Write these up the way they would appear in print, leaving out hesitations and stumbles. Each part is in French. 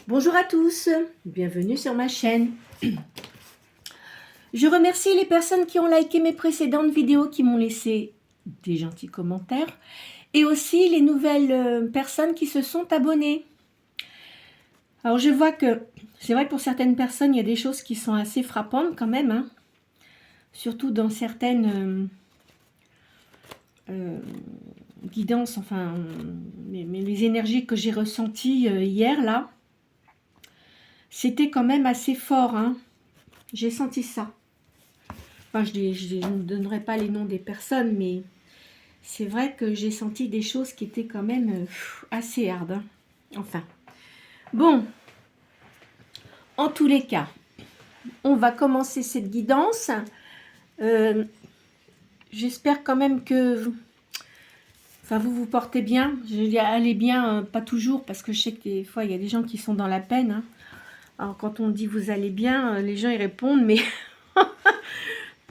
Bonjour à tous, bienvenue sur ma chaîne. Je remercie les personnes qui ont liké mes précédentes vidéos, qui m'ont laissé des gentils commentaires, et aussi les nouvelles personnes qui se sont abonnées. Alors je vois que c'est vrai que pour certaines personnes, il y a des choses qui sont assez frappantes quand même, hein. Surtout dans certaines guidances, enfin les énergies que j'ai ressenties hier là. C'était quand même assez fort, hein. J'ai senti ça. Enfin, je ne donnerai pas les noms des personnes, mais c'est vrai que j'ai senti des choses qui étaient quand même assez hard, hein. Enfin, bon, en tous les cas, on va commencer cette guidance. J'espère quand même que vous vous portez bien. Je dis allez bien, pas toujours, parce que je sais que des fois, il y a des gens qui sont dans la peine, hein. Alors, quand on dit vous allez bien, les gens, ils répondent, mais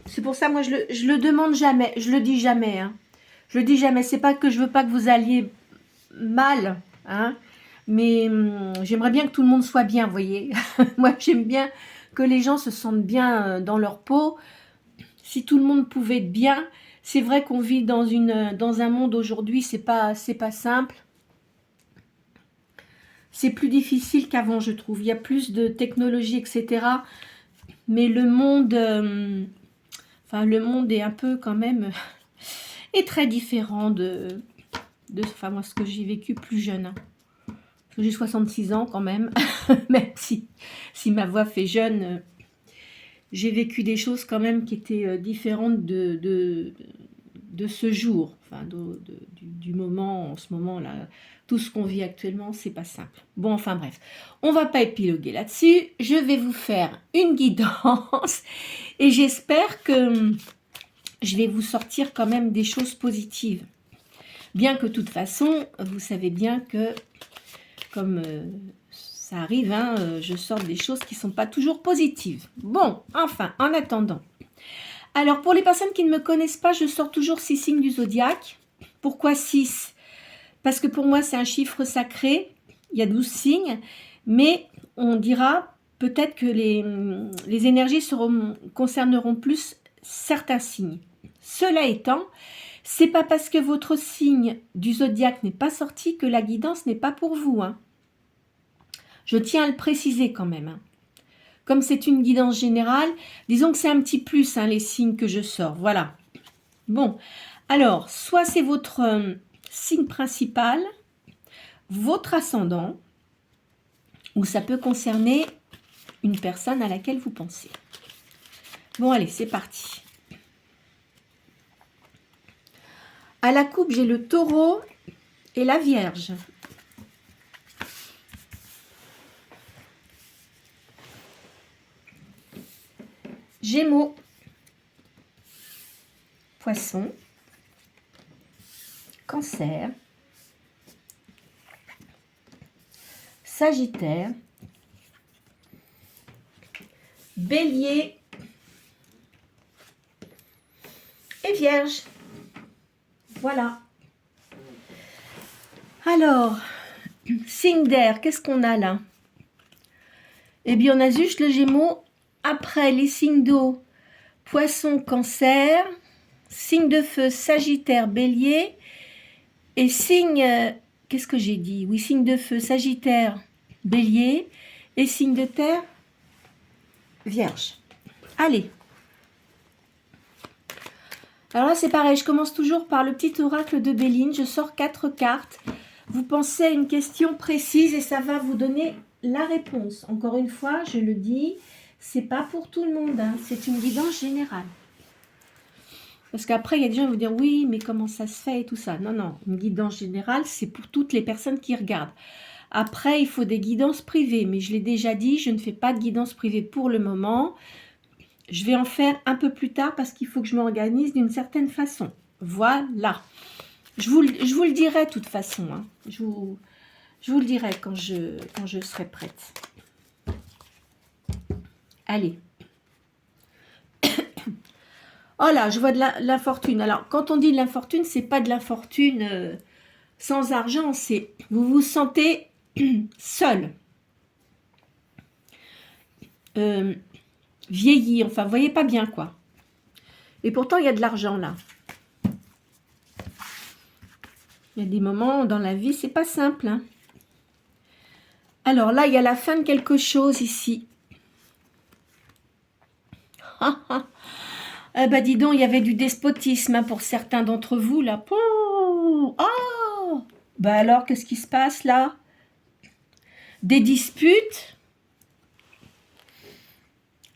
c'est pour ça, moi, je le demande jamais, je le dis jamais, hein. Je le dis jamais, c'est pas que je veux pas que vous alliez mal, hein, mais j'aimerais bien que tout le monde soit bien, vous voyez. Moi, j'aime bien que les gens se sentent bien dans leur peau. Si tout le monde pouvait être bien, c'est vrai qu'on vit dans un monde aujourd'hui, c'est pas simple. C'est plus difficile qu'avant, je trouve. Il y a plus de technologie, etc. Mais le monde, le monde est un peu quand même est très différent de moi, ce que j'ai vécu plus jeune, hein. Parce que j'ai 66 ans quand même, même si ma voix fait jeune, j'ai vécu des choses quand même qui étaient différentes de ce jour, enfin du moment, en ce moment-là. Tout ce qu'on vit actuellement, c'est pas simple. Bon, enfin bref, on va pas épiloguer là-dessus. Je vais vous faire une guidance et j'espère que je vais vous sortir quand même des choses positives. Bien que de toute façon, vous savez bien que, comme ça arrive, hein, je sors des choses qui ne sont pas toujours positives. Bon, enfin, en attendant. Alors, pour les personnes qui ne me connaissent pas, je sors toujours 6 signes du zodiaque. Pourquoi 6? Parce que pour moi, c'est un chiffre sacré. Il y a 12 signes, mais on dira peut-être que les énergies concerneront plus certains signes. Cela étant, c'est pas parce que votre signe du zodiaque n'est pas sorti que la guidance n'est pas pour vous, hein. Je tiens à le préciser quand même, hein. Comme c'est une guidance générale, disons que c'est un petit plus, hein, les signes que je sors. Voilà. Bon, alors, soit c'est votre signe principal, votre ascendant, ou ça peut concerner une personne à laquelle vous pensez. Bon, allez, c'est parti. À la coupe, j'ai le taureau et la vierge. Gémeaux, Poisson, Cancer, Sagittaire, Bélier et Vierge. Voilà. Alors, signe d'air, qu'est-ce qu'on a là? Eh bien, on a juste le Gémeaux. Après, les signes d'eau, Poisson, Cancer, signe de feu, Sagittaire, Bélier, et signe, qu'est-ce que j'ai dit? Oui, signe de feu, Sagittaire, Bélier, et signe de terre, Vierge. Allez. Alors là, c'est pareil, je commence toujours par le petit oracle de Béline. Je sors 4 cartes. Vous pensez à une question précise et ça va vous donner la réponse. Encore une fois, je le dis, c'est pas pour tout le monde, hein. C'est une guidance générale. Parce qu'après, il y a des gens qui vont dire, oui, mais comment ça se fait et tout ça. Non, non, une guidance générale, c'est pour toutes les personnes qui regardent. Après, il faut des guidances privées, mais je l'ai déjà dit, je ne fais pas de guidance privée pour le moment. Je vais en faire un peu plus tard parce qu'il faut que je m'organise d'une certaine façon. Voilà. Je vous le dirai de toute façon, hein. Je vous le dirai quand je serai prête. Allez. Oh là, je vois de l'infortune. Alors, quand on dit de l'infortune, c'est pas de l'infortune sans argent, c'est vous vous sentez seul. vieilli. Enfin, vous voyez pas bien, quoi. Et pourtant, il y a de l'argent, là. Il y a des moments dans la vie, c'est pas simple, hein. Alors là, il y a la fin de quelque chose ici. Ah bah dis donc, il y avait du despotisme hein, pour certains d'entre vous, là. Oh, oh bah alors, qu'est-ce qui se passe, là? Des disputes.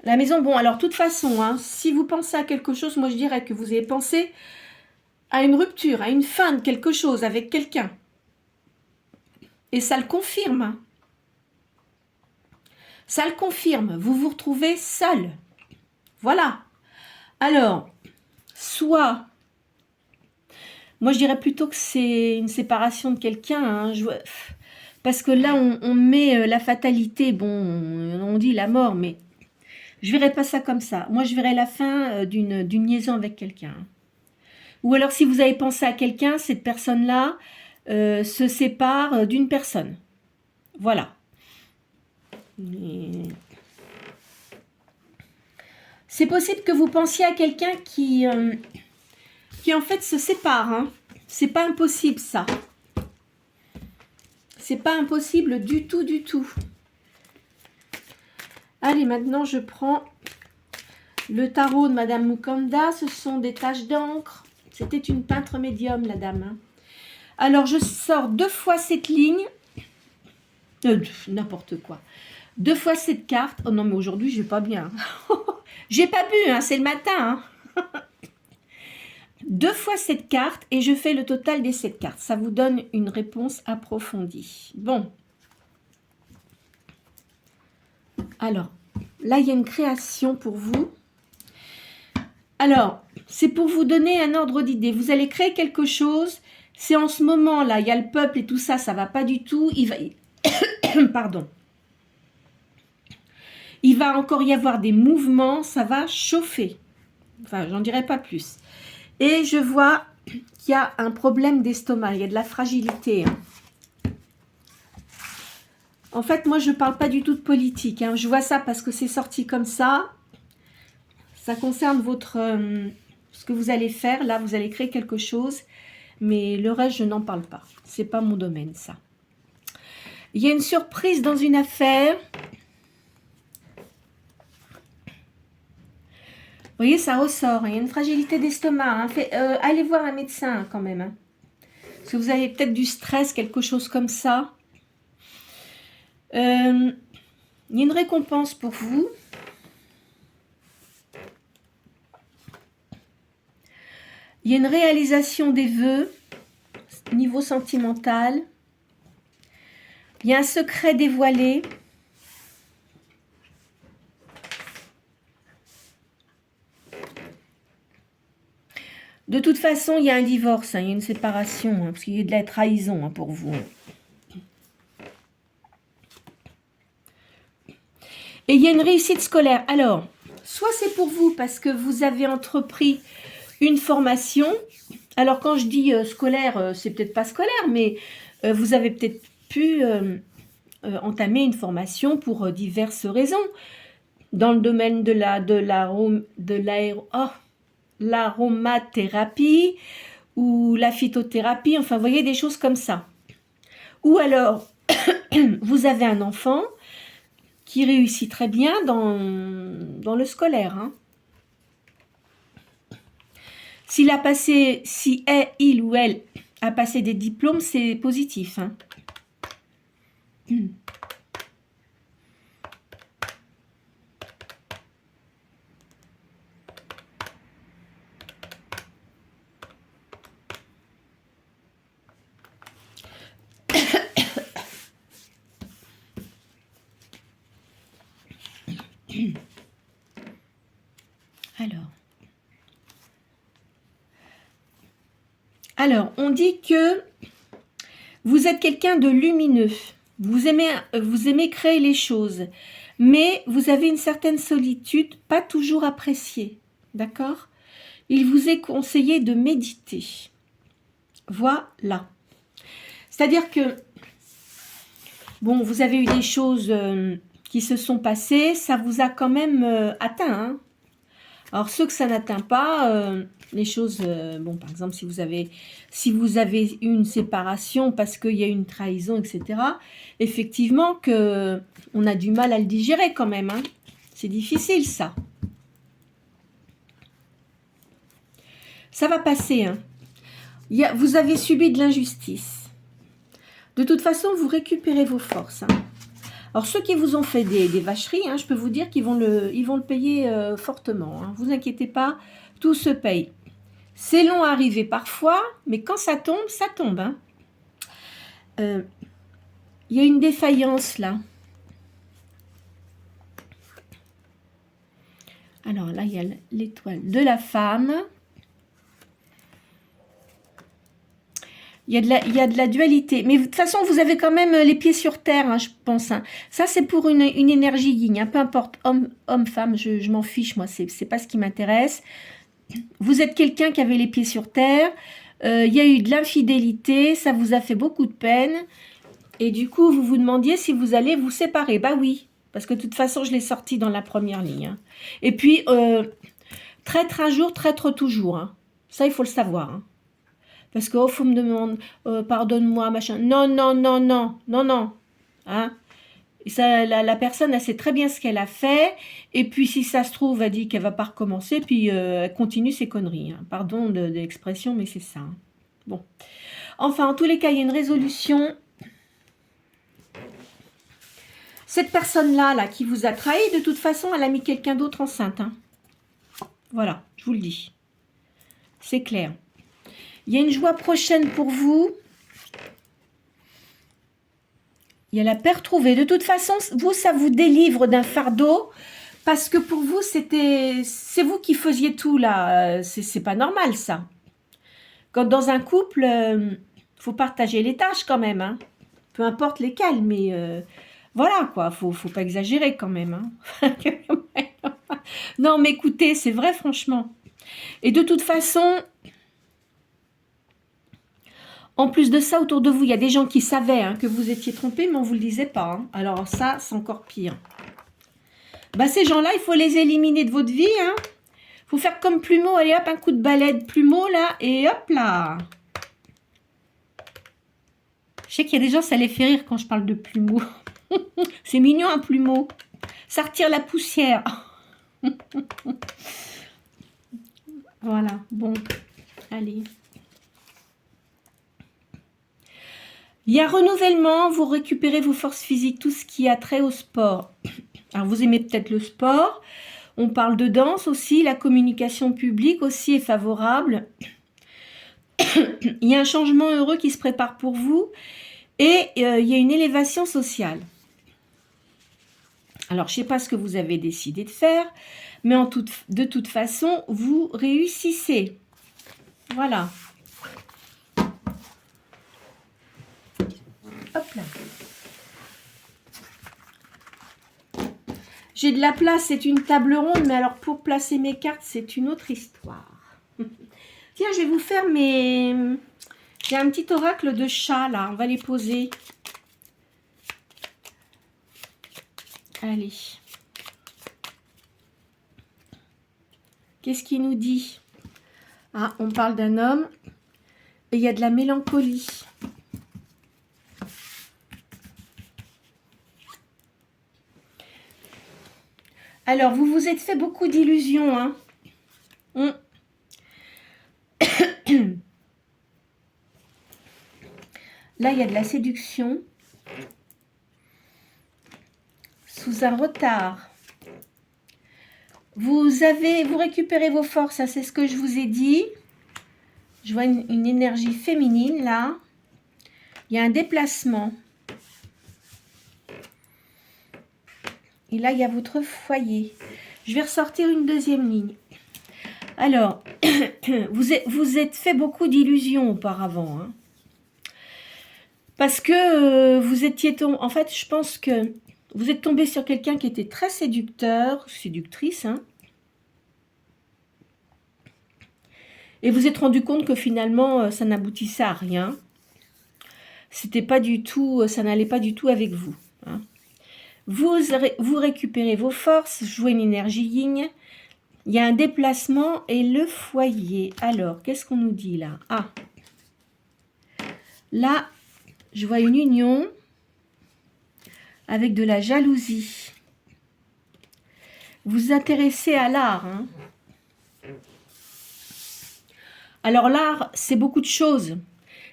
La maison, bon, alors, de toute façon, hein, si vous pensez à quelque chose, moi, je dirais que vous avez pensé à une rupture, à une fin de quelque chose avec quelqu'un. Et ça le confirme. Hein. Ça le confirme. Vous vous retrouvez seul. Voilà. Alors, soit, moi je dirais plutôt que c'est une séparation de quelqu'un, hein, parce que là on met la fatalité, bon, on dit la mort, mais je verrais pas ça comme ça. Moi je verrais la fin d'une liaison avec quelqu'un. Ou alors si vous avez pensé à quelqu'un, cette personne-là se sépare d'une personne. Voilà. C'est possible que vous pensiez à quelqu'un qui en fait se sépare. Hein. C'est pas impossible ça. C'est pas impossible du tout, du tout. Allez, maintenant je prends le tarot de Madame Mukanda. Ce sont des taches d'encre. C'était une peintre médium, la dame. Hein. Alors, je sors 2 fois cette ligne. N'importe quoi. 2 fois cette carte. Oh non, mais aujourd'hui, je vais pas bien. J'ai pas bu, hein, c'est le matin. Hein. 2 fois cette carte et je fais le total des 7 cartes. Ça vous donne une réponse approfondie. Bon. Alors, là, il y a une création pour vous. Alors, c'est pour vous donner un ordre d'idée. Vous allez créer quelque chose. C'est en ce moment-là, il y a le peuple et tout ça, ça va pas du tout. Il va... Pardon. Il va encore y avoir des mouvements, ça va chauffer. Enfin, j'en dirai pas plus. Et je vois qu'il y a un problème d'estomac, il y a de la fragilité. Hein. En fait, moi, je ne parle pas du tout de politique. Hein. Je vois ça parce que c'est sorti comme ça. Ça concerne votre, ce que vous allez faire. Là, vous allez créer quelque chose. Mais le reste, je n'en parle pas. Ce n'est pas mon domaine, ça. Il y a une surprise dans une affaire. Vous voyez, ça ressort. Hein. Il y a une fragilité d'estomac. Hein. Allez voir un médecin hein, quand même. Hein. Parce que vous avez peut-être du stress, quelque chose comme ça. Il y a une récompense pour vous. Il y a une réalisation des vœux, niveau sentimental. Il y a un secret dévoilé. De toute façon, il y a un divorce, hein, il y a une séparation, hein, parce qu'il y a de la trahison hein, pour vous. Et il y a une réussite scolaire. Alors, soit c'est pour vous parce que vous avez entrepris une formation. Alors, quand je dis scolaire, c'est peut-être pas scolaire, mais vous avez peut-être pu entamer une formation pour diverses raisons. Dans le domaine de l'aromathérapie ou la phytothérapie, enfin, vous voyez, des choses comme ça. Ou alors, vous avez un enfant qui réussit très bien dans le scolaire. Hein. S'il a passé, il ou elle a passé des diplômes, c'est positif. Hein. Alors, on dit que vous êtes quelqu'un de lumineux. Vous aimez créer les choses. Mais vous avez une certaine solitude, pas toujours appréciée. D'accord? Il vous est conseillé de méditer. Voilà. C'est-à-dire que, bon, vous avez eu des choses qui se sont passés, ça vous a quand même atteint. Hein. Alors, ceux que ça n'atteint pas, les choses... bon, par exemple, si vous avez eu une séparation parce qu'il y a eu une trahison, etc., effectivement, on a du mal à le digérer quand même. Hein. C'est difficile, ça. Ça va passer. Hein. Vous avez subi de l'injustice. De toute façon, vous récupérez vos forces. Hein. Alors, ceux qui vous ont fait des vacheries, hein, je peux vous dire qu'ils vont le payer fortement. Hein. Vous inquiétez pas, tout se paye. C'est long à arriver parfois, mais quand ça tombe, ça tombe. Hein. Y a une défaillance là. Alors là, il y a l'étoile de la femme. Il y a de la dualité. Mais de toute façon, vous avez quand même les pieds sur terre, hein, je pense. Hein. Ça, c'est pour une énergie yin. Hein. Peu importe, homme, femme, je m'en fiche, moi. C'est pas ce qui m'intéresse. Vous êtes quelqu'un qui avait les pieds sur terre. Il y a eu de l'infidélité. Ça vous a fait beaucoup de peine. Et du coup, vous vous demandiez si vous allez vous séparer. Bah oui, parce que de toute façon, je l'ai sorti dans la première ligne. Hein. Et puis, traître un jour, traître toujours. Hein. Ça, il faut le savoir. Hein. Parce que, oh, faut me demander, pardonne-moi, machin. Non, non, non, non, non, non. Hein? Et ça, la personne, elle sait très bien ce qu'elle a fait. Et puis, si ça se trouve, elle dit qu'elle va pas recommencer. Puis, elle continue ses conneries. Hein. Pardon de l'expression, mais c'est ça. Hein. Bon. Enfin, en tous les cas, il y a une résolution. Cette personne-là, là, qui vous a trahi, de toute façon, elle a mis quelqu'un d'autre enceinte. Hein. Voilà, je vous le dis. C'est clair. Il y a une joie prochaine pour vous. Il y a la paix retrouvée. De toute façon, vous, ça vous délivre d'un fardeau. Parce que pour vous, c'est vous qui faisiez tout, là. C'est pas normal, ça. Quand dans un couple, faut partager les tâches quand même. Hein. Peu importe lesquelles, mais voilà, quoi. Faut pas exagérer quand même. Hein. Non, mais écoutez, c'est vrai, franchement. Et de toute façon... En plus de ça, autour de vous, il y a des gens qui savaient hein, que vous étiez trompé, mais on ne vous le disait pas. Hein. Alors ça, c'est encore pire. Bah, ces gens-là, il faut les éliminer de votre vie. Hein. Faut faire comme Plumeau. Allez, hop, un coup de balai de Plumeau, là. Et hop, là. Je sais qu'il y a des gens, ça les fait rire quand je parle de Plumeau. C'est mignon, un Plumeau. Ça retire la poussière. Voilà, bon. Allez. Il y a renouvellement, vous récupérez vos forces physiques, tout ce qui a trait au sport. Alors, vous aimez peut-être le sport. On parle de danse aussi. La communication publique aussi est favorable. Il y a un changement heureux qui se prépare pour vous. Et il y a une élévation sociale. Alors, je ne sais pas ce que vous avez décidé de faire. Mais de toute façon, vous réussissez. Voilà. Hop là. J'ai de la place, c'est une table ronde, mais alors pour placer mes cartes, c'est une autre histoire. Tiens, je vais vous faire mes... J'ai un petit oracle de chat, là. On va les poser. Allez. Qu'est-ce qu'il nous dit? Ah, on parle d'un homme. Et il y a de la mélancolie. Alors, vous vous êtes fait beaucoup d'illusions, hein. Là, il y a de la séduction. Sous un retard. Vous récupérez vos forces, hein, c'est ce que je vous ai dit. Je vois une énergie féminine, là. Il y a un déplacement. Et là, il y a votre foyer. Je vais ressortir une deuxième ligne. Alors, vous êtes fait beaucoup d'illusions auparavant. Hein, parce que vous étiez tombé... En fait, je pense que vous êtes tombé sur quelqu'un qui était très séducteur, séductrice. Hein, et vous êtes rendu compte que finalement, ça n'aboutissait à rien. C'était pas du tout... Ça n'allait pas du tout avec vous. Hein. Vous récupérez vos forces, jouez une énergie yin. Il y a un déplacement et le foyer. Alors, qu'est-ce qu'on nous dit là? Ah, là, je vois une union avec de la jalousie. Vous vous intéressez à l'art, hein? Alors l'art, c'est beaucoup de choses.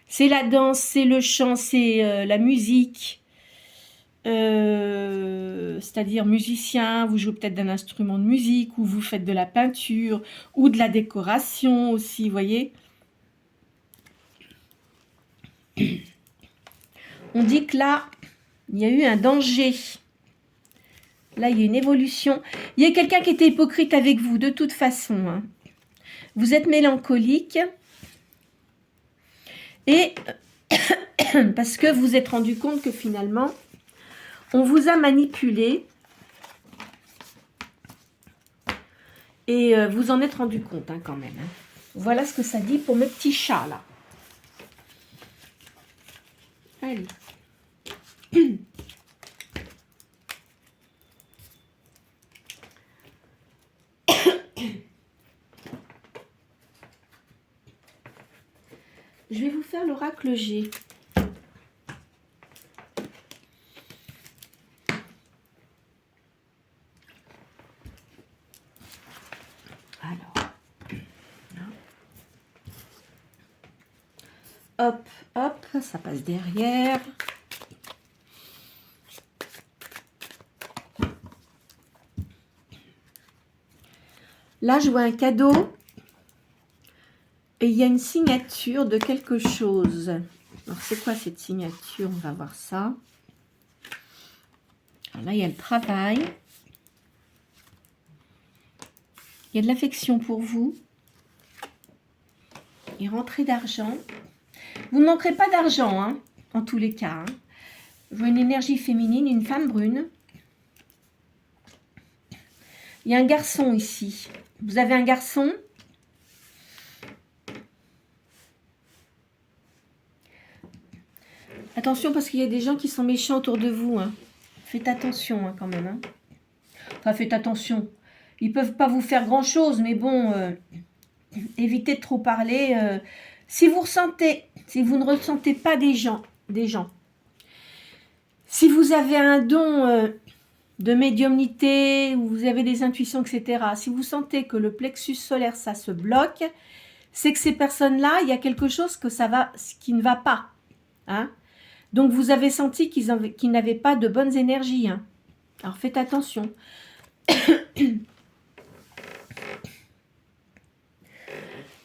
C'est la danse, c'est le chant, c'est la musique. C'est-à-dire musicien, vous jouez peut-être d'un instrument de musique, ou vous faites de la peinture, ou de la décoration aussi, vous voyez. On dit que là, il y a eu un danger. Là, il y a une évolution. Il y a quelqu'un qui était hypocrite avec vous, de toute façon, hein. Vous êtes mélancolique. Et parce que vous vous êtes rendu compte que finalement, on vous a manipulé. Et vous en êtes rendu compte, hein, quand même, hein. Voilà ce que ça dit pour mes petits chats, là. Allez. Je vais vous faire l'oracle G. Alors. Hop, hop, ça passe derrière. Là, je vois un cadeau. Et il y a une signature de quelque chose. Alors, c'est quoi cette signature? On va voir ça. Alors là, il y a le travail. Il y a de l'affection pour vous. Et rentrée d'argent. Vous ne manquerez pas d'argent, hein, en tous les cas, hein. Je vois une énergie féminine, une femme brune. Il y a un garçon ici. Vous avez un garçon. Attention parce qu'il y a des gens qui sont méchants autour de vous, hein. Faites attention, hein, quand même, hein. Enfin, faites attention. Ils ne peuvent pas vous faire grand-chose, mais bon, évitez de trop parler. Si vous ne ressentez pas des gens, si vous avez un don de médiumnité, ou vous avez des intuitions, etc., si vous sentez que le plexus solaire, ça se bloque, c'est que ces personnes-là, il y a quelque chose qui ne va pas, hein. Donc, vous avez senti qu'ils n'avaient pas de bonnes énergies, hein. Alors, faites attention.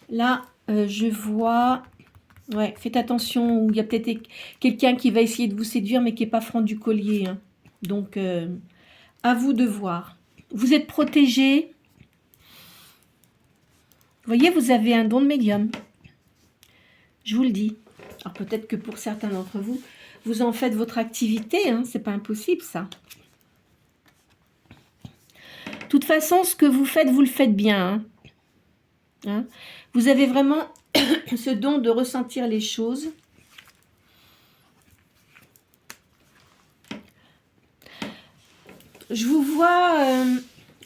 Là, je vois... Ouais, faites attention, où il y a peut-être quelqu'un qui va essayer de vous séduire, mais qui n'est pas franc du collier, hein. Donc, à vous de voir. Vous êtes protégé. Vous voyez, vous avez un don de médium. Je vous le dis. Alors, peut-être que pour certains d'entre vous, vous en faites votre activité, hein. C'est pas impossible, ça. De toute façon, ce que vous le faites bien, hein. Hein? Vous avez vraiment ce don de ressentir les choses. Je vous vois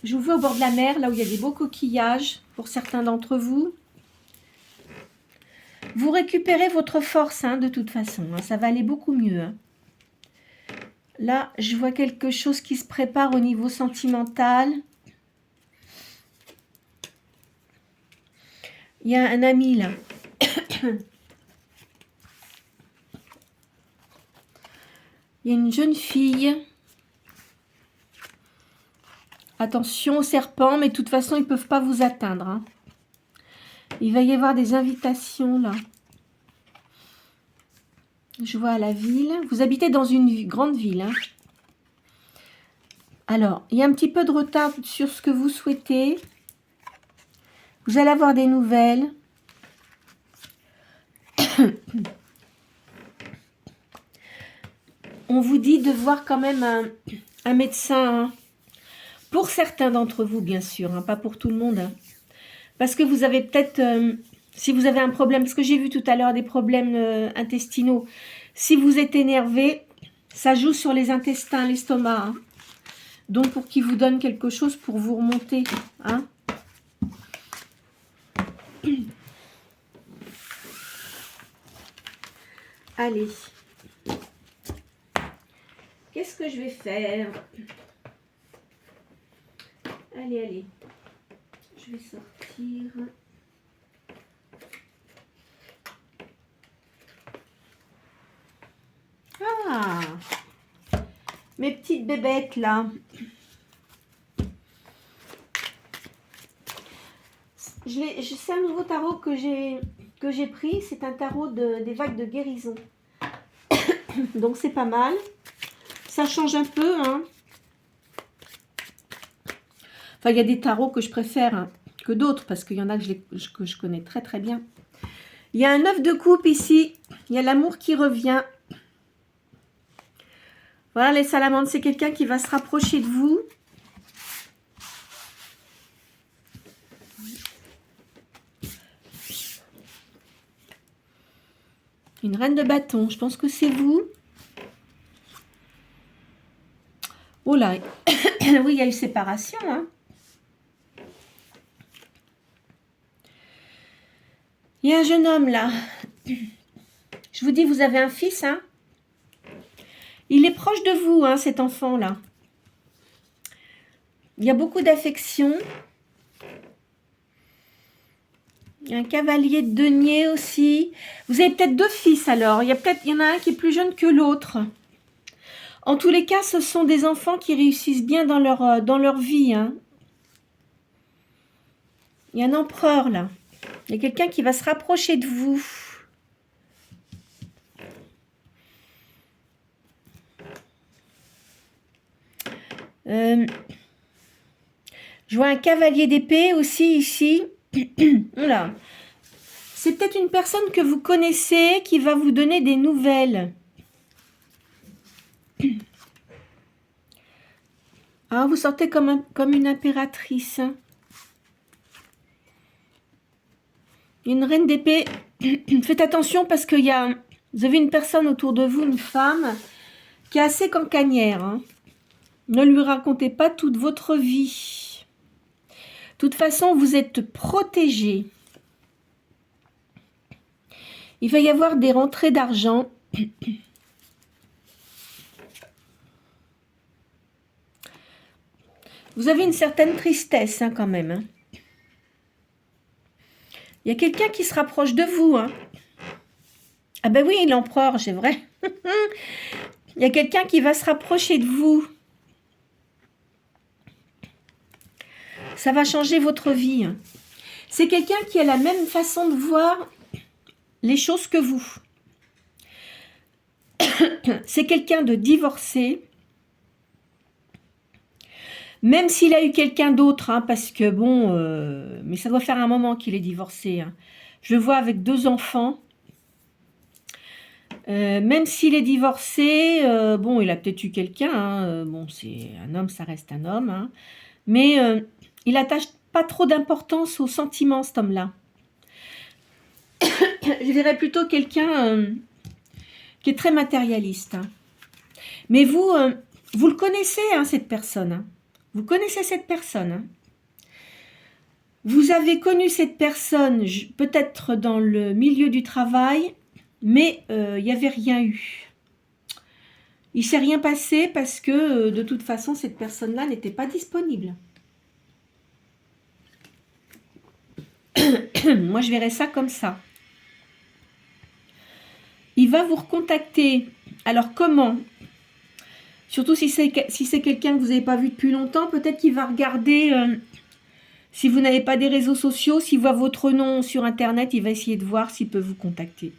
au bord de la mer, là où il y a des beaux coquillages, pour certains d'entre vous. Vous récupérez votre force, hein, de toute façon, hein, ça va aller beaucoup mieux, hein. Là, je vois quelque chose qui se prépare au niveau sentimental. Il y a un ami, là. Il y a une jeune fille. Attention aux serpents, mais de toute façon, ils ne peuvent pas vous atteindre, hein. Il va y avoir des invitations, là. Je vois à la ville. Vous habitez dans une grande ville, hein. Alors, il y a un petit peu de retard sur ce que vous souhaitez. Vous allez avoir des nouvelles. On vous dit de voir quand même un médecin, hein. Pour certains d'entre vous, bien sûr, hein, pas pour tout le monde, hein. Parce que vous avez peut-être, si vous avez un problème, parce que j'ai vu tout à l'heure des problèmes intestinaux, si vous êtes énervé, Ça joue sur les intestins, l'estomac. Hein. Donc, pour qu'il vous donne quelque chose pour vous remonter. Hein. Allez. Qu'est-ce que je vais faire? Allez, allez. Je vais sortir. Ah, mes petites bébêtes là. C'est un nouveau tarot que j'ai pris. C'est un tarot des vagues de guérison. Donc c'est pas mal. Ça change un peu. Hein. Enfin, il y a des tarots que je préfère hein, que d'autres parce qu'il y en a que je connais très très bien. Il y a un 9 de coupe ici. Il y a l'amour qui revient. Voilà les salamandres, c'est quelqu'un qui va se rapprocher de vous. Une reine de bâton, je pense que c'est vous. Oh là, oui, il y a eu séparation. Hein. Il y a un jeune homme là. Je vous dis, vous avez un fils, hein. Il est proche de vous, hein, cet enfant-là. Il y a beaucoup d'affection. Il y a un cavalier de denier aussi. Vous avez peut-être deux fils alors. Il y en a un qui est plus jeune que l'autre. En tous les cas, ce sont des enfants qui réussissent bien dans leur vie. Hein. Il y a un empereur là. Il y a quelqu'un qui va se rapprocher de vous. Je vois un cavalier d'épée aussi ici. Voilà. C'est peut-être une personne que vous connaissez qui va vous donner des nouvelles. Ah, vous sortez comme une impératrice. Hein. Une reine d'épée. Faites attention parce qu'il y a... Vous avez une personne autour de vous, une femme, qui est assez cancanière. Hein. Ne lui racontez pas toute votre vie. De toute façon, vous êtes protégé. Il va y avoir des rentrées d'argent. Vous avez une certaine tristesse hein, quand même. Hein. Il y a quelqu'un qui se rapproche de vous. Hein. Ah ben oui, l'empereur, c'est vrai. Il y a quelqu'un qui va se rapprocher de vous. Ça va changer votre vie. Hein. C'est quelqu'un qui a la même façon de voir les choses que vous. C'est quelqu'un de divorcé. Même s'il a eu quelqu'un d'autre, hein, parce que bon, mais ça doit faire un moment qu'il est divorcé. Hein. Je le vois avec 2 enfants. Même s'il est divorcé, bon, il a peut-être eu quelqu'un. Hein, bon, c'est un homme, ça reste un homme. Hein, mais il attache pas trop d'importance aux sentiments, cet homme-là. Je dirais plutôt quelqu'un qui est très matérialiste. Hein. Mais vous le connaissez, hein, cette personne. Hein. Vous connaissez cette personne. Hein. Vous avez connu cette personne peut-être dans le milieu du travail, mais il n'y avait rien eu. Il ne s'est rien passé parce que de toute façon, cette personne-là n'était pas disponible. Moi, je verrais ça comme ça. Il va vous recontacter. Alors, comment ? Surtout si c'est quelqu'un que vous n'avez pas vu depuis longtemps, peut-être qu'il va regarder, si vous n'avez pas des réseaux sociaux, s'il voit votre nom sur Internet, il va essayer de voir s'il peut vous contacter.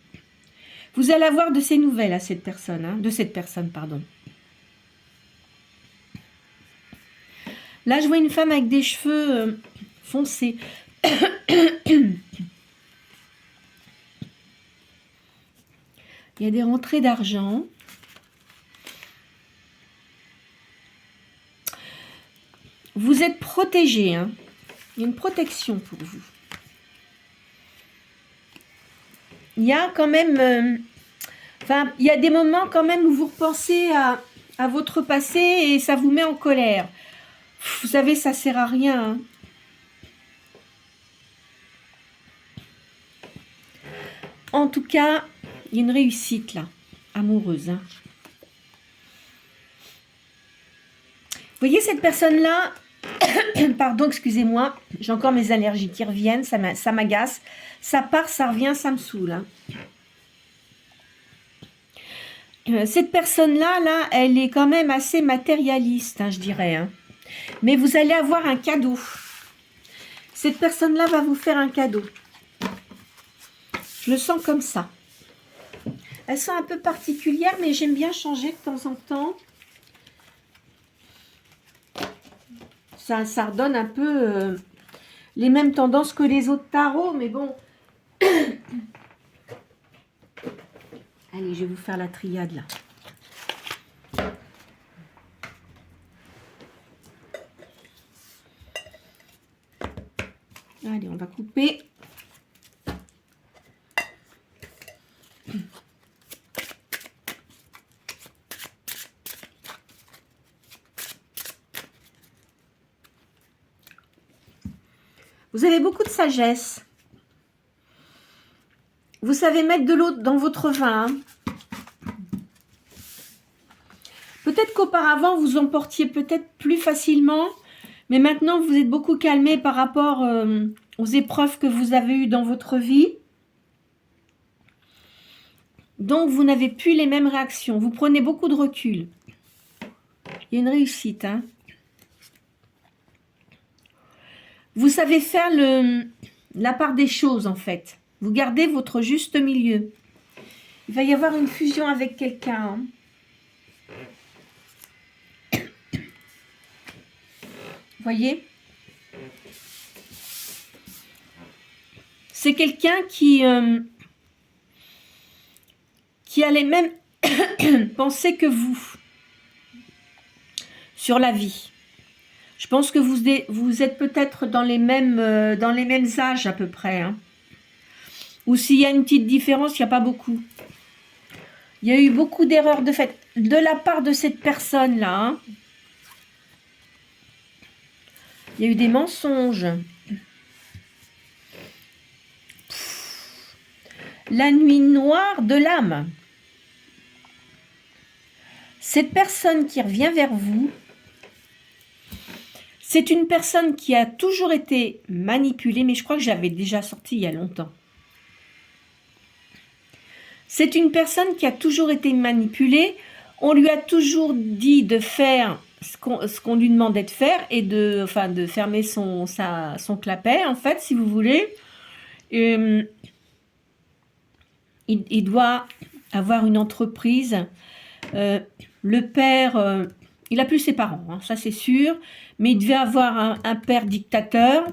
Vous allez avoir de ces nouvelles à cette personne, hein, de cette personne, pardon. Là, je vois une femme avec des cheveux foncés. Il y a des rentrées d'argent. Vous êtes protégé. Hein. Il y a une protection pour vous. Il y a quand même... Enfin, il y a des moments quand même où vous repensez à votre passé et ça vous met en colère. Vous savez, ça sert à rien. Hein. En tout cas, il y a une réussite là, amoureuse. Hein. Vous voyez cette personne-là, pardon, excusez-moi, j'ai encore mes allergies qui reviennent, ça m'agace. Ça part, ça revient, ça me saoule. Hein. Cette personne-là, là, elle est quand même assez matérialiste, hein, je dirais. Hein. Mais vous allez avoir un cadeau. Cette personne-là va vous faire un cadeau. Je le sens comme ça. Elles sont un peu particulières, mais j'aime bien changer de temps en temps. Ça redonne un peu les mêmes tendances que les autres tarots, mais bon. Allez, je vais vous faire la triade là. Allez, on va couper. Vous avez beaucoup de sagesse. Vous savez mettre de l'eau dans votre vin. Hein. Peut-être qu'auparavant, vous en portiez peut-être plus facilement, mais maintenant, vous êtes beaucoup calmé par rapport aux épreuves que vous avez eues dans votre vie. Donc, vous n'avez plus les mêmes réactions. Vous prenez beaucoup de recul. Il y a une réussite. Hein. Vous savez faire la part des choses, en fait. Vous gardez votre juste milieu. Il va y avoir une fusion avec quelqu'un. Hein. Vous voyez? C'est quelqu'un qui allait même penser que vous sur la vie. Je pense que vous êtes peut-être dans les mêmes âges à peu près. Hein. Ou s'il y a une petite différence, il n'y a pas beaucoup. Il y a eu beaucoup d'erreurs de fait de la part de cette personne-là. Hein. Il y a eu des mensonges. La nuit noire de l'âme. Cette personne qui revient vers vous, c'est une personne qui a toujours été manipulée, mais je crois que j'avais déjà sorti il y a longtemps. C'est une personne qui a toujours été manipulée. On lui a toujours dit de faire ce qu'on lui demandait de faire et de fermer son clapet, en fait, si vous voulez. Il doit avoir une entreprise. Le père, il n'a plus ses parents, hein, ça c'est sûr, mais il devait avoir un père dictateur.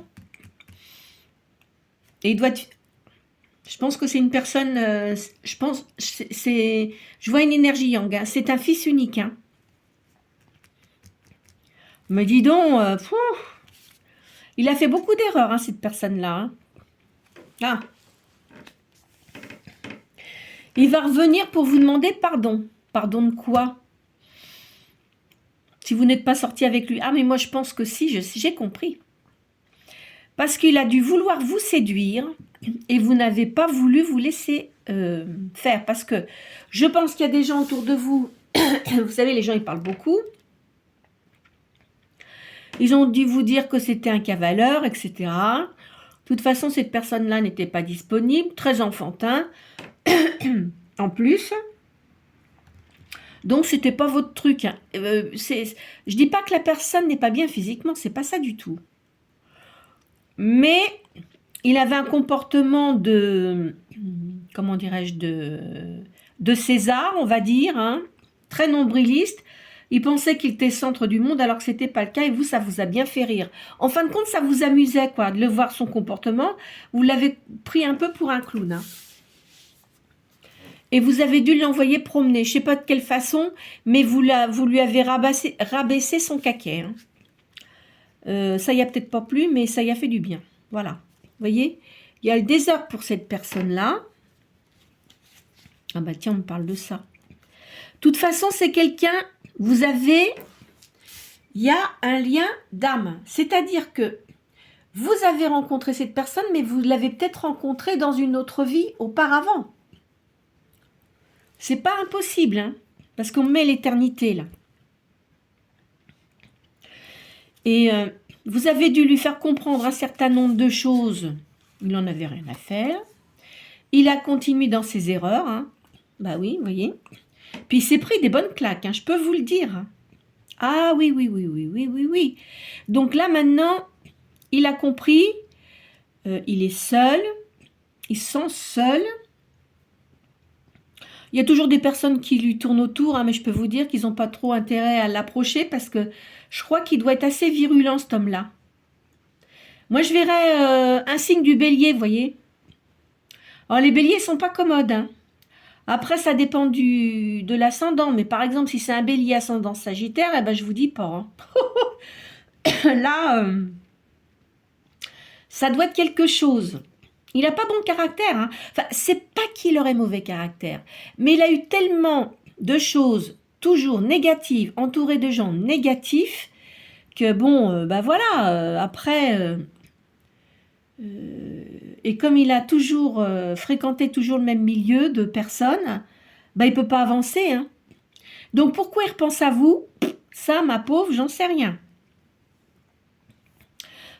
Et il doit être... Je pense que c'est une personne, je vois une énergie yang, hein, c'est un fils unique. Hein. Mais dis donc, il a fait beaucoup d'erreurs, hein, cette personne-là. Hein. Ah. Il va revenir pour vous demander pardon. Pardon de quoi? Si vous n'êtes pas sorti avec lui. Ah, mais moi je pense que si, j'ai compris. Parce qu'il a dû vouloir vous séduire et vous n'avez pas voulu vous laisser faire. Parce que je pense qu'il y a des gens autour de vous, vous savez, les gens ils parlent beaucoup. Ils ont dû vous dire que c'était un cavaleur, etc. De toute façon, cette personne-là n'était pas disponible, très enfantin, en plus. Donc, c'était pas votre truc. Hein. Je dis pas que la personne n'est pas bien physiquement, c'est pas ça du tout. Mais il avait un comportement de, comment dirais-je, de César, on va dire, hein, très nombriliste. Il pensait qu'il était centre du monde alors que ce n'était pas le cas et vous, ça vous a bien fait rire. En fin de compte, ça vous amusait, quoi, de le voir son comportement. Vous l'avez pris un peu pour un clown. Hein. Et vous avez dû l'envoyer promener. Je ne sais pas de quelle façon, mais vous lui avez rabaissé son caquet. Hein. Ça y a peut-être pas plu, mais ça y a fait du bien. Voilà. Vous voyez, il y a le désordre pour cette personne-là. Ah bah tiens, on me parle de ça. De toute façon, c'est quelqu'un, vous avez, il y a un lien d'âme. C'est-à-dire que vous avez rencontré cette personne, mais vous l'avez peut-être rencontrée dans une autre vie auparavant. C'est pas impossible, hein, parce qu'on met l'éternité là. Et vous avez dû lui faire comprendre un certain nombre de choses. Il n'en avait rien à faire. Il a continué dans ses erreurs. Hein. Bah oui, vous voyez. Puis il s'est pris des bonnes claques, hein, je peux vous le dire. Hein. Ah oui, oui, oui, oui, oui, oui, oui. Donc là, maintenant, il a compris. Il est seul. Il se sent seul. Il y a toujours des personnes qui lui tournent autour, hein, mais je peux vous dire qu'ils n'ont pas trop intérêt à l'approcher parce que je crois qu'il doit être assez virulent, cet homme-là. Moi, je verrais un signe du bélier, vous voyez. Alors, les béliers ne sont pas commodes. Hein. Après, ça dépend de l'ascendant. Mais par exemple, si c'est un bélier ascendant sagittaire, eh ben, je vous dis pas. Hein. Là, ça doit être quelque chose. Il n'a pas bon caractère. Hein. Enfin, c'est pas qu'il aurait mauvais caractère. Mais il a eu tellement de choses toujours négatives, entouré de gens négatifs, que bon, ben voilà, après... et comme il a toujours fréquenté toujours le même milieu de personnes, ben il ne peut pas avancer. Hein. Donc pourquoi il repense à vous? Ça, ma pauvre, j'en sais rien.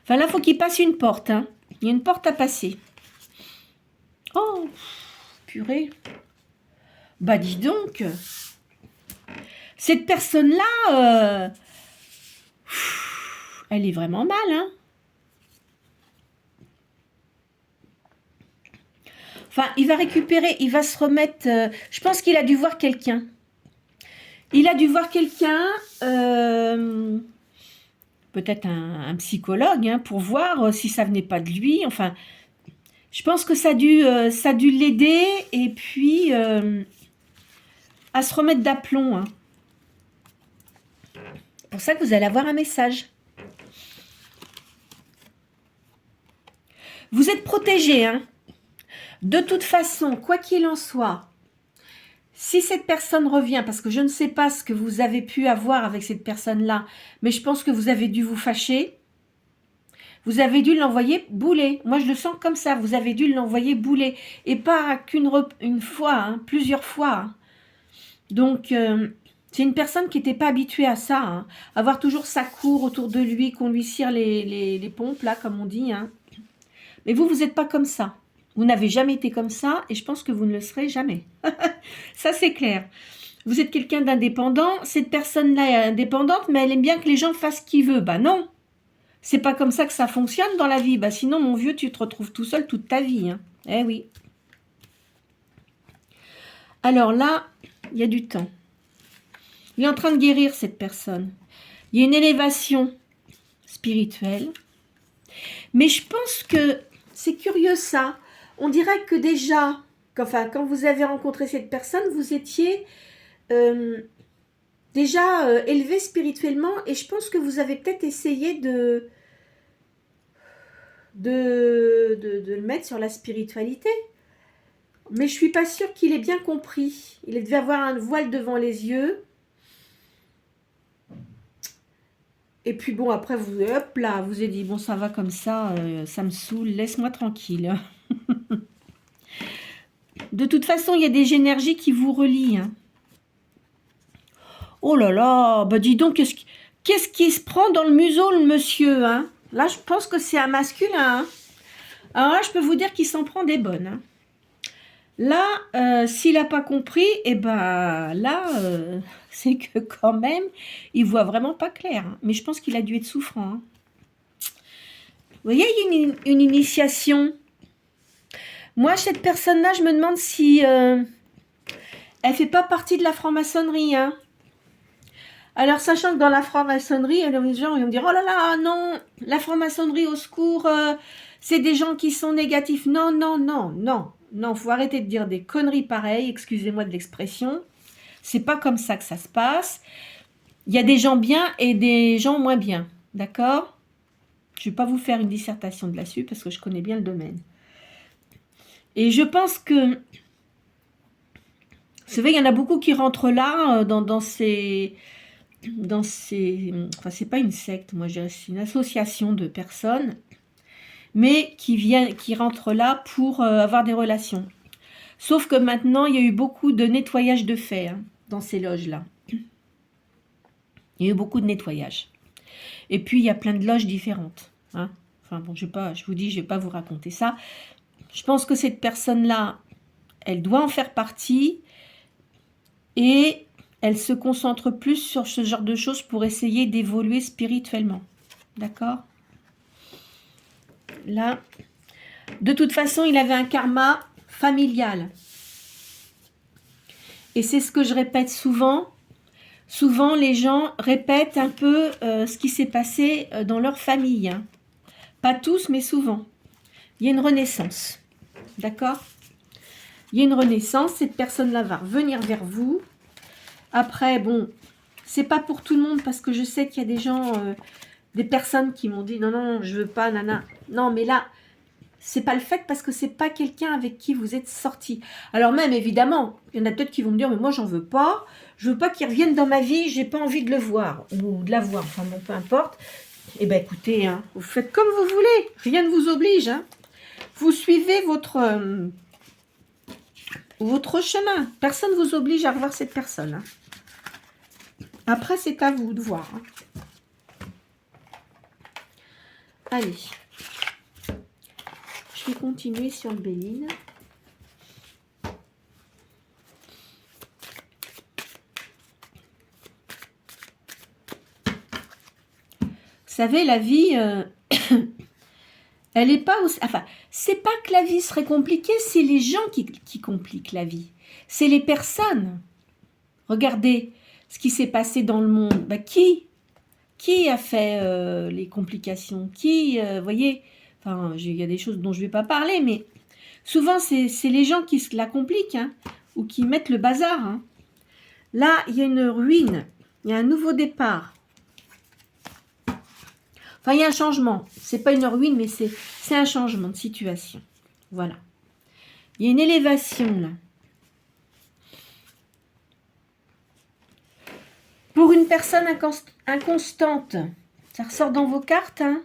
Enfin là, il faut qu'il passe une porte. Hein. Il y a une porte à passer. Oh, purée. Bah dis donc. Cette personne-là, elle est vraiment mal, hein. Enfin, il va récupérer, il va se remettre... je pense qu'il a dû voir quelqu'un. Il a dû voir quelqu'un, peut-être un psychologue, hein, pour voir si ça venait pas de lui. Enfin, je pense que ça a dû l'aider et puis à se remettre d'aplomb. Hein. C'est pour ça que vous allez avoir un message. Vous êtes protégé, hein. De toute façon, quoi qu'il en soit, si cette personne revient, parce que je ne sais pas ce que vous avez pu avoir avec cette personne-là, mais je pense que vous avez dû vous fâcher, vous avez dû l'envoyer bouler. Moi, je le sens comme ça, vous avez dû l'envoyer bouler. Et pas qu'une fois, hein, plusieurs fois. Hein. Donc, c'est une personne qui n'était pas habituée à ça. Hein. Avoir toujours sa cour autour de lui, qu'on lui cire les pompes, là, comme on dit. Hein. Mais vous n'êtes pas comme ça. Vous n'avez jamais été comme ça et je pense que vous ne le serez jamais. Ça, c'est clair. Vous êtes quelqu'un d'indépendant. Cette personne-là est indépendante, mais elle aime bien que les gens fassent ce qu'ils veulent. Bah non, c'est pas comme ça que ça fonctionne dans la vie. Bah sinon, mon vieux, tu te retrouves tout seul toute ta vie. Hein. Eh oui. Alors là, il y a du temps. Il est en train de guérir, cette personne. Il y a une élévation spirituelle. Mais je pense que c'est curieux ça. On dirait que déjà, quand vous avez rencontré cette personne, vous étiez déjà élevé spirituellement et je pense que vous avez peut-être essayé de le mettre sur la spiritualité. Mais je ne suis pas sûre qu'il ait bien compris. Il devait avoir un voile devant les yeux. Et puis bon, après, hop là, vous avez dit, bon, ça va comme ça, ça me saoule, laisse-moi tranquille. De toute façon, il y a des énergies qui vous relient. Hein. Oh là là, bah dis donc, qu'est-ce qui se prend dans le museau, le monsieur, hein? Là, je pense que c'est un masculin. Hein. Alors là, je peux vous dire qu'il s'en prend des bonnes. Hein. Là, s'il n'a pas compris, eh ben là, c'est que quand même, il voit vraiment pas clair. Hein. Mais je pense qu'il a dû être souffrant. Hein. Vous voyez, il y a une initiation. Moi, cette personne-là, je me demande si elle fait pas partie de la franc-maçonnerie. Hein. Alors, sachant que dans la franc-maçonnerie, les gens ils vont dire « Oh là là, non, la franc-maçonnerie, au secours, c'est des gens qui sont négatifs. » Non, non, non, non. Non, faut arrêter de dire des conneries pareilles, excusez-moi de l'expression. C'est pas comme ça que ça se passe. Il y a des gens bien et des gens moins bien, d'accord? Je vais pas vous faire une dissertation de là-dessus parce que je connais bien le domaine. Et je pense que Vous savez, il y en a beaucoup qui rentrent là, dans ces... Enfin, c'est pas une secte, moi je dirais, c'est une association de personnes, mais qui rentrent là pour avoir des relations. Sauf que maintenant, il y a eu beaucoup de nettoyage de fait dans ces loges-là. Il y a eu beaucoup de nettoyage. Et puis, il y a plein de loges différentes. Hein. Enfin bon, je vous dis, je ne vais pas vous raconter ça. Je pense que cette personne-là, elle doit en faire partie et elle se concentre plus sur ce genre de choses pour essayer d'évoluer spirituellement. D'accord? Là, de toute façon, il avait un karma familial. Et c'est ce que je répète souvent. Souvent, les gens répètent un peu ce qui s'est passé dans leur famille. Hein. Pas tous, mais souvent. Il y a une renaissance. D'accord? Il y a une renaissance. Cette personne-là va revenir vers vous. Après, bon, c'est pas pour tout le monde parce que je sais qu'il y a des gens, des personnes qui m'ont dit non, non, je veux pas, nana. Non, mais là, c'est pas le fait parce que c'est pas quelqu'un avec qui vous êtes sorti. Alors même, évidemment, il y en a peut-être qui vont me dire mais moi, j'en veux pas. Je veux pas qu'il revienne dans ma vie. J'ai pas envie de le voir ou de la voir. Enfin bon, peu importe. Eh ben écoutez, hein, vous faites comme vous voulez. Rien ne vous oblige. Hein. Vous suivez votre chemin. Personne ne vous oblige à revoir cette personne. Hein. Après, c'est à vous de voir. Hein. Allez. Je vais continuer sur le Béline. Vous savez, la vie, elle n'est pas aussi... Enfin, c'est pas que la vie serait compliquée, c'est les gens qui compliquent la vie. C'est les personnes. Regardez ce qui s'est passé dans le monde. Bah, qui a fait les complications? Qui, voyez, enfin, il y a des choses dont je ne vais pas parler, mais souvent, c'est les gens qui se la compliquent, hein, ou qui mettent le bazar. Hein. Là, il y a une ruine, il y a un nouveau départ. Enfin, il y a un changement. C'est pas une ruine, mais c'est un changement de situation. Voilà. Il y a une élévation, là. Pour une personne inconstante, ça ressort dans vos cartes, hein.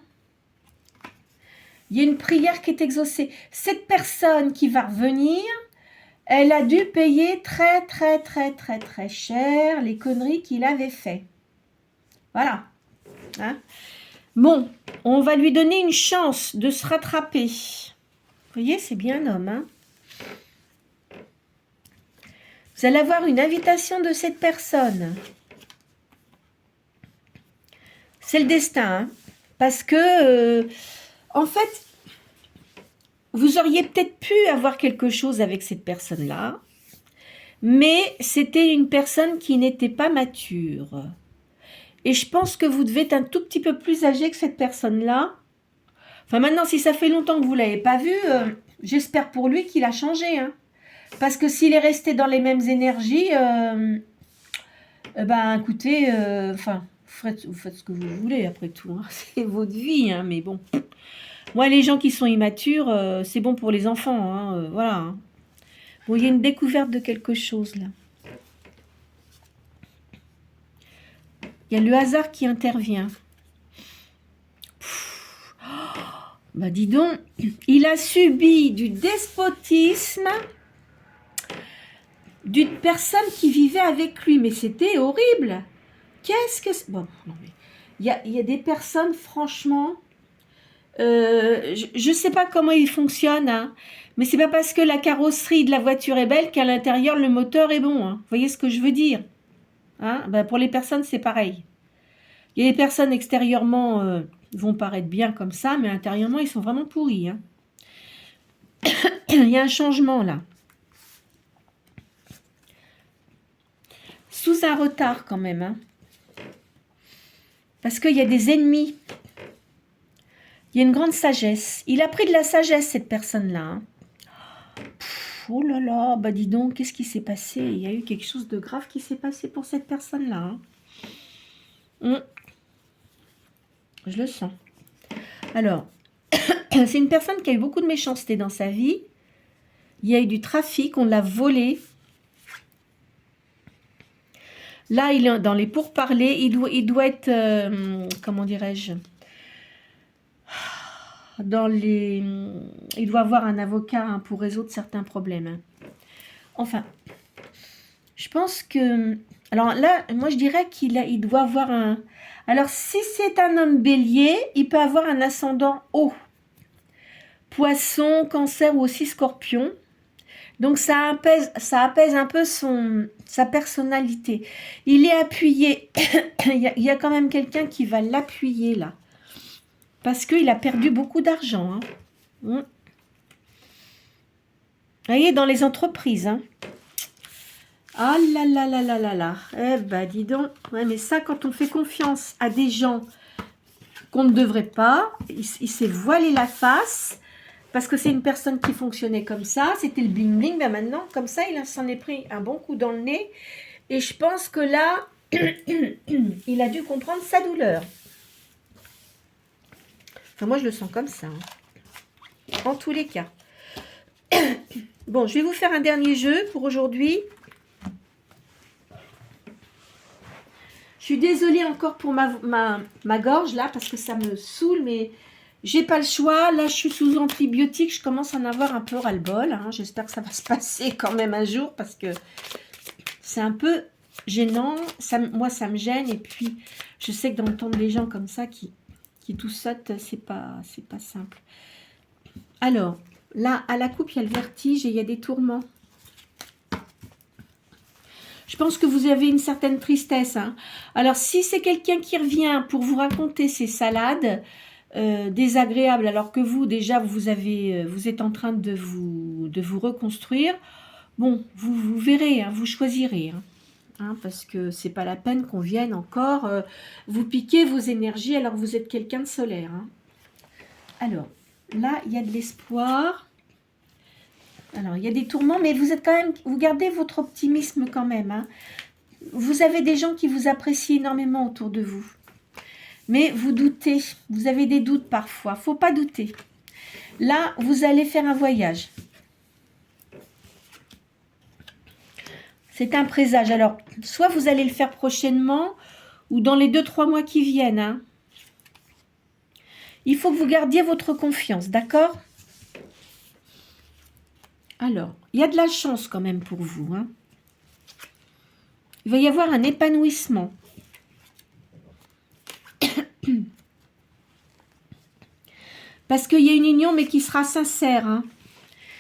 Il y a une prière qui est exaucée. Cette personne qui va revenir, elle a dû payer très, très, très, très, très cher les conneries qu'il avait fait. Voilà. Hein. Bon, on va lui donner une chance de se rattraper. Vous voyez, c'est bien un homme. Hein. Vous allez avoir une invitation de cette personne. C'est le destin. Hein. Parce que, en fait, vous auriez peut-être pu avoir quelque chose avec cette personne-là. Mais c'était une personne qui n'était pas mature. Et je pense que vous devez être un tout petit peu plus âgé que cette personne-là. Enfin, maintenant, si ça fait longtemps que vous ne l'avez pas vu, j'espère pour lui qu'il a changé. Hein. Parce que s'il est resté dans les mêmes énergies, ben, écoutez, enfin, vous faites ce que vous voulez, après tout. Hein. C'est votre vie, hein, mais bon. Moi, les gens qui sont immatures, c'est bon pour les enfants. Hein, voilà. Hein. Bon, il y a une découverte de quelque chose, là. Il y a le hasard qui intervient. Bah dis donc, il a subi du despotisme d'une personne qui vivait avec lui. Mais c'était horrible. Qu'est-ce que c'est? Bon, non, mais il y a des personnes, franchement, je ne sais pas comment ils fonctionnent, hein, mais c'est pas parce que la carrosserie de la voiture est belle qu'à l'intérieur, le moteur est bon. Hein. Vous voyez ce que je veux dire? Hein, ben pour les personnes, c'est pareil. Il y a des personnes extérieurement vont paraître bien comme ça, mais intérieurement, ils sont vraiment pourris. Hein. Il y a un changement là. Sous un retard quand même. Hein. Parce qu'il y a des ennemis. Il y a une grande sagesse. Il a pris de la sagesse, cette personne-là. Hein. Oh là là, bah dis donc, qu'est-ce qui s'est passé? Il y a eu quelque chose de grave qui s'est passé pour cette personne-là. Hein. Je le sens. Alors, c'est une personne qui a eu beaucoup de méchanceté dans sa vie. Il y a eu du trafic, on l'a volé. Là, il est dans les pourparlers. Il doit être, comment dirais-je, il doit avoir un avocat hein, pour résoudre certains problèmes. Hein. Enfin, je pense que... Alors là, moi je dirais il doit avoir un... Alors si c'est un homme bélier, il peut avoir un ascendant haut. Poisson, cancer ou aussi scorpion. Donc ça apaise un peu sa personnalité. Il est appuyé. il y a quand même quelqu'un qui va l'appuyer là. Parce qu'il a perdu beaucoup d'argent. Hein. Vous voyez, dans les entreprises. Hein. Ah là là là là là là. Eh ben, dis donc. Ouais, mais ça, quand on fait confiance à des gens qu'on ne devrait pas, il s'est voilé la face parce que c'est une personne qui fonctionnait comme ça. C'était le bling-bling. Ben maintenant, comme ça, il s'en est pris un bon coup dans le nez. Et je pense que là, il a dû comprendre sa douleur. Enfin, moi, je le sens comme ça. Hein. En tous les cas. Bon, je vais vous faire un dernier jeu pour aujourd'hui. Je suis désolée encore pour ma gorge, là, parce que ça me saoule, mais j'ai pas le choix. Là, je suis sous antibiotiques. Je commence à en avoir un peu ras-le-bol. Hein. J'espère que ça va se passer quand même un jour, parce que c'est un peu gênant. Moi, ça me gêne. Et puis, je sais que d'entendre des gens comme ça qui tout sautent, c'est pas simple. Alors, là, à la coupe, il y a le vertige et il y a des tourments. Je pense que vous avez une certaine tristesse. Hein. Alors, si c'est quelqu'un qui revient pour vous raconter ses salades désagréables, alors que vous, déjà, vous êtes en train de vous reconstruire, bon, vous verrez, hein, vous choisirez. Hein, parce que c'est pas la peine qu'on vienne encore vous piquer vos énergies alors que vous êtes quelqu'un de solaire. Hein. Alors, là, il y a de l'espoir. Alors, il y a des tourments, mais vous êtes quand même, vous gardez votre optimisme quand même. Hein. Vous avez des gens qui vous apprécient énormément autour de vous. Mais vous doutez, vous avez des doutes parfois. Faut pas douter. Là, vous allez faire un voyage. C'est un présage. Alors, soit vous allez le faire prochainement, ou dans les 2-3 mois qui viennent. Hein. Il faut que vous gardiez votre confiance, d'accord ? Alors, il y a de la chance quand même pour vous. Hein. Il va y avoir un épanouissement. Parce qu'il y a une union, mais qui sera sincère. Hein.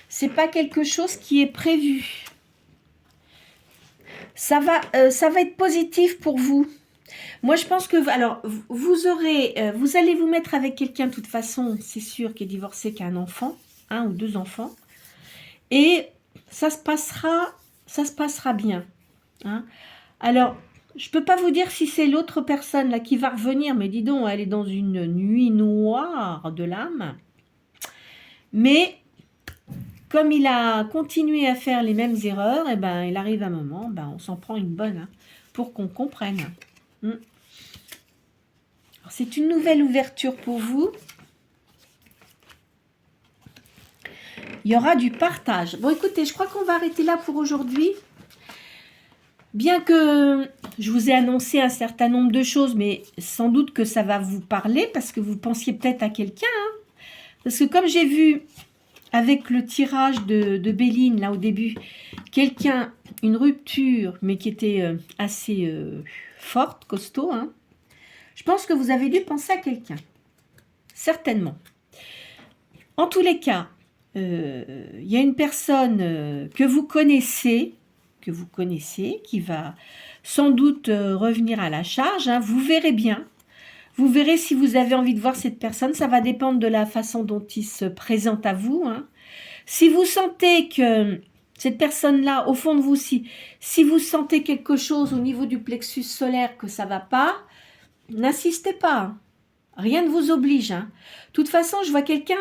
Ce n'est pas quelque chose qui est prévu. Ça va être positif pour vous. Moi, je pense que... Alors, vous allez vous mettre avec quelqu'un, de toute façon, c'est sûr, qui est divorcé, qui a un enfant, 1 ou 2 enfants. Et ça se passera bien. Hein. Alors, je ne peux pas vous dire si c'est l'autre personne là qui va revenir, mais dis donc, elle est dans une nuit noire de l'âme. Mais comme il a continué à faire les mêmes erreurs, et ben, il arrive un moment, on s'en prend une bonne hein, pour qu'on comprenne. C'est une nouvelle ouverture pour vous. Il y aura du partage. Bon, écoutez, je crois qu'on va arrêter là pour aujourd'hui. Bien que je vous ai annoncé un certain nombre de choses, mais sans doute que ça va vous parler, parce que vous pensiez peut-être à quelqu'un. Hein. Parce que comme j'ai vu avec le tirage de Béline, là au début, quelqu'un, une rupture, mais qui était assez forte, costaud, hein, je pense que vous avez dû penser à quelqu'un. Certainement. En tous les cas, il y a une personne que vous connaissez, qui va sans doute revenir à la charge. Hein, vous verrez bien. Vous verrez si vous avez envie de voir cette personne. Ça va dépendre de la façon dont il se présente à vous. Hein. Si vous sentez que cette personne-là, au fond de vous, si vous sentez quelque chose au niveau du plexus solaire que ça ne va pas, n'insistez pas. Hein. Rien ne vous oblige. Hein. De toute façon, je vois quelqu'un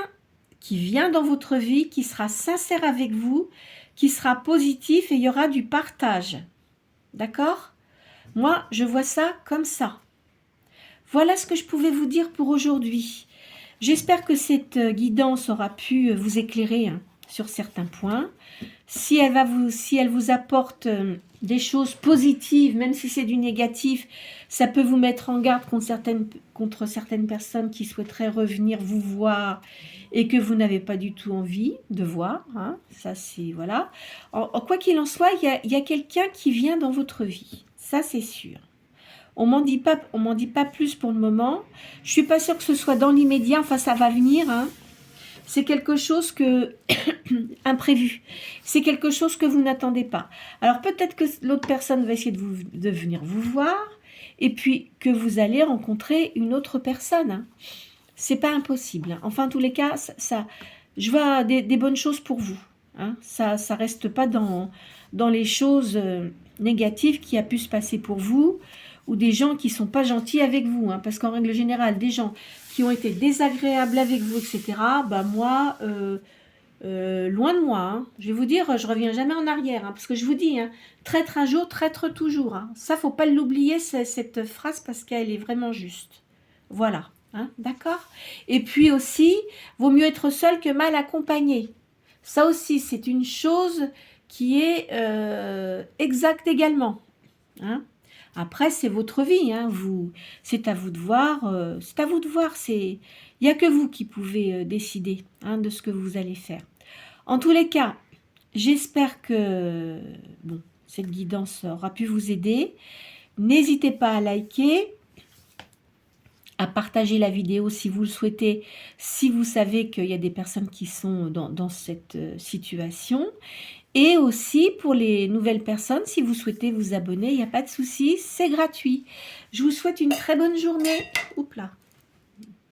qui vient dans votre vie, qui sera sincère avec vous, qui sera positif et il y aura du partage. D'accord ? Moi, je vois ça comme ça. Voilà ce que je pouvais vous dire pour aujourd'hui. J'espère que cette guidance aura pu vous éclairer hein, sur certains points. Si elle vous apporte des choses positives, même si c'est du négatif, ça peut vous mettre en garde contre certaines personnes qui souhaiteraient revenir vous voir et que vous n'avez pas du tout envie de voir. Hein. Ça, c'est, voilà. Quoi qu'il en soit, il y a quelqu'un qui vient dans votre vie. Ça, c'est sûr. On m'en dit pas plus pour le moment. Je suis pas sûre que ce soit dans l'immédiat. Enfin, ça va venir. Hein. C'est quelque chose que imprévu. C'est quelque chose que vous n'attendez pas. Alors peut-être que l'autre personne va essayer de venir vous voir, et puis que vous allez rencontrer une autre personne. Hein. C'est pas impossible. Hein. Enfin, en tous les cas, je vois des bonnes choses pour vous. Hein. Ça reste pas dans les choses négatives qui a pu se passer pour vous, ou des gens qui sont pas gentils avec vous. Hein. Parce qu'en règle générale, des gens qui ont été désagréables avec vous, etc., bah moi, loin de moi, hein. Je vais vous dire, je reviens jamais en arrière, hein, parce que je vous dis, hein, traître un jour, traître toujours. Hein. Ça, faut pas l'oublier, cette phrase, parce qu'elle est vraiment juste. Voilà, hein, d'accord. Et puis aussi, vaut mieux être seul que mal accompagné. Ça aussi, c'est une chose qui est exacte également. Hein. Après, c'est votre vie, hein, c'est à vous de voir. C'est à vous de voir. Il n'y a que vous qui pouvez décider hein, de ce que vous allez faire. En tous les cas, j'espère que bon, cette guidance aura pu vous aider. N'hésitez pas à liker, à partager la vidéo si vous le souhaitez, si vous savez qu'il y a des personnes qui sont dans cette situation. Et aussi pour les nouvelles personnes, si vous souhaitez vous abonner, il n'y a pas de souci, c'est gratuit. Je vous souhaite une très bonne journée. Oups là.